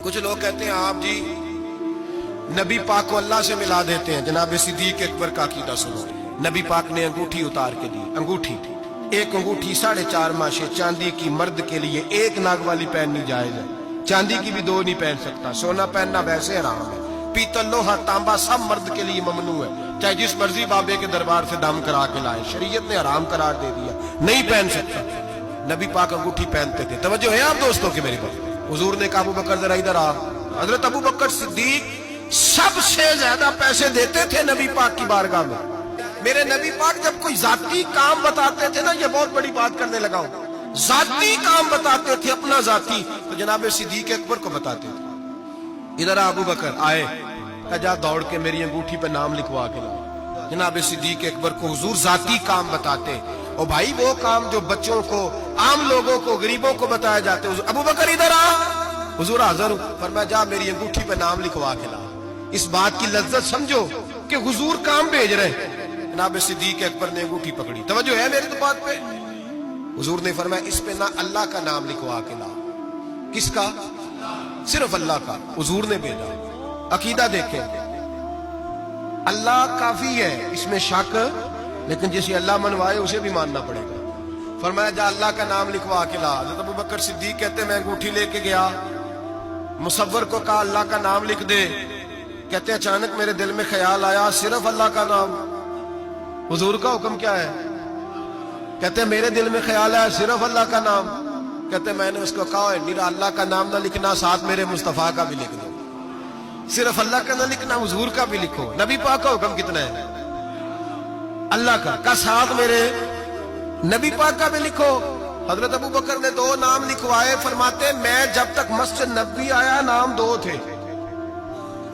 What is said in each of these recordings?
کچھ لوگ کہتے ہیں آپ جی نبی پاک کو اللہ سے ملا دیتے ہیں۔ جناب صدیق اکبر کا عقیدہ سنو۔ نبی پاک نے انگوٹھی اتار کے دی، انگوٹھی ایک انگوٹھی 4.5 ماشے چاندی کی مرد کے لیے ایک ناگ والی پہننی جائز ہے، چاندی کی بھی 2 نہیں پہن سکتا، سونا پہننا ویسے حرام ہے، پیتل لوہا تانبا سب مرد کے لیے ممنوع ہے، چاہے جس مرضی بابے کے دربار سے دم کرا کے لائے، شریعت نے حرام قرار دے دیا، نہیں پہن سکتا۔ نبی پاک انگوٹھی پہنتے تھے۔ توجہ ہے آپ دوستوں کی میری بات؟ حضور نے کہا ابو بکر ذرا ادھر آ۔ حضرت ابو بکر صدیق سب سے زیادہ پیسے دیتے تھے نبی پاک کی بارگاہ میں۔ میرے نبی پاک جب کوئی ذاتی کام بتاتے تھے نا، یہ بہت بڑی بات کرنے لگا ہوں، ذاتی کام بتاتے تھے اپنا ذاتی، تو جناب صدیق اکبر کو بتاتے تھے۔ ادھر ابو بکر آئے، جا دوڑ کے میری انگوٹھی پہ نام لکھوا کے لا۔ جناب صدیق اکبر کو حضور ذاتی کام بتاتے، اور بھائی وہ کام جو بچوں کو، عام لوگوں کو، غریبوں کو بتایا جاتے، ابو بکر ادھر آ، حضور حاضر ہوں، فرمایا جا میری انگوٹھی پہ نام لکھوا کے لا۔ اس بات کی لذت سمجھو کہ حضور کام بھیج رہے ہیں۔ جناب صدیق اکبر نے انگوٹھی پکڑی، توجہ ہے میری بات پہ؟ حضور نے فرمایا اس پہ نہ اللہ کا نام لکھوا کے لا۔ کس کا؟ صرف اللہ کا۔ حضور نے بھیجا۔ عقیدہ دیکھیں، اللہ کافی ہے، اس میں شک، لیکن جسے اللہ منوائے اسے بھی ماننا پڑے گا۔ فرمایا جا اللہ کا نام لکھوا کے لا۔ حضرت ابو بکر صدیق کہتے میں انگوٹھی لے کے گیا، مصور کو کہا اللہ کا نام لکھ دے، کہتے اچانک میرے دل میں خیال آیا صرف اللہ کا نام۔ حضور کا حکم کیا ہے؟ کہتے میرے دل میں خیال آیا صرف اللہ کا نام۔ کہتے میں نے اس کو کہا میرا اللہ کا نام نہ لکھنا، ساتھ میرے مصطفیٰ کا بھی لکھ دو، صرف اللہ کا نہ لکھنا، حضور کا بھی لکھو۔ نبی پاک کا حکم کتنا ہے؟ اللہ کا ساتھ میرے نبی پاک کا بھی لکھو۔ حضرت ابو بکر نے 2 نام لکھوائے، فرماتے میں جب تک مسجد نبوی آیا نام 2 تھے،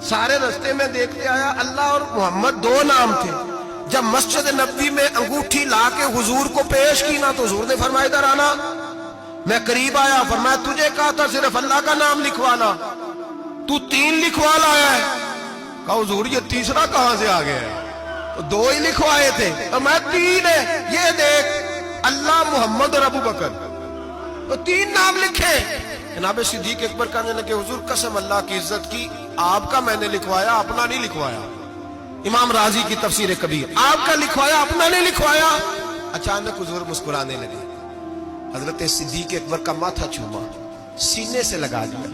سارے رستے میں دیکھتے آیا اللہ اور محمد 2 نام تھے، جب مسجد نبوی میں انگوٹھی لا کے حضور کو پیش کی نا تو حضور نے فرمایا ادھر آنا۔ میں قریب آیا، فرمایا تجھے کہا تھا صرف اللہ کا نام لکھوانا، تو 3 لکھوا لایا ہے۔ کہا حضور یہ تیسرا کہاں سے آ گیا ہے؟ 2 ہی لکھوائے تھے، اور میں 3 ہے، یہ دیکھ اللہ، محمد اور ابو بکر، تو 3 نام لکھے۔ جناب صدیق اکبر کہنے لگے حضور قسم اللہ کی عزت کی، آپ کا میں نے لکھوایا، اپنا نہیں لکھوایا۔ امام رازی کی تفسیر کبیر، آپ کا لکھوایا، اپنا نہیں لکھوایا۔ اچانک حضور مسکرانے لگے، حضرت صدیق اکبر کا ماتھا چوما، سینے سے لگا دیا،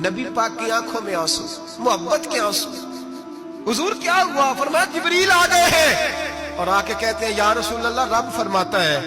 نبی پاک کی آنکھوں میں آنسو، محبت کے آنسو۔ حضور کیا ہوا؟ فرمایا جبریل آ گئے ہیں، اور آ کے کہتے ہیں یا رسول اللہ رب فرماتا ہے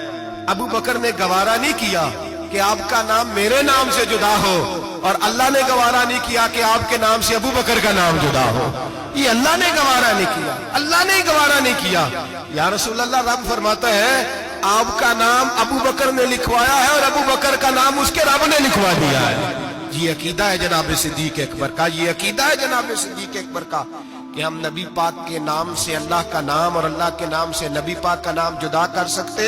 ابو بکر نے گوارا نہیں کیا کہ آپ کا نام میرے نام سے جدا ہو، اور اللہ نے گوارا نہیں کیا کہ آپ کے نام سے ابو بکر کا نام جدا ہو۔ یہ اللہ نے گوارا نہیں کیا، اللہ نے گوارا نہیں کیا۔ یا رسول اللہ رب فرماتا ہے آپ کا نام ابو بکر نے لکھوایا ہے، اور ابو بکر کا نام اس کے رب نے لکھوا دیا ہے۔ یہ عقیدہ ہے جناب صدیق اکبر کا، یہ عقیدہ ہے جناب صدیق اکبر کا کہ ہم نبی پاک کے نام سے اللہ کا نام اور اللہ کے نام سے نبی پاک کا نام جدا کر سکتے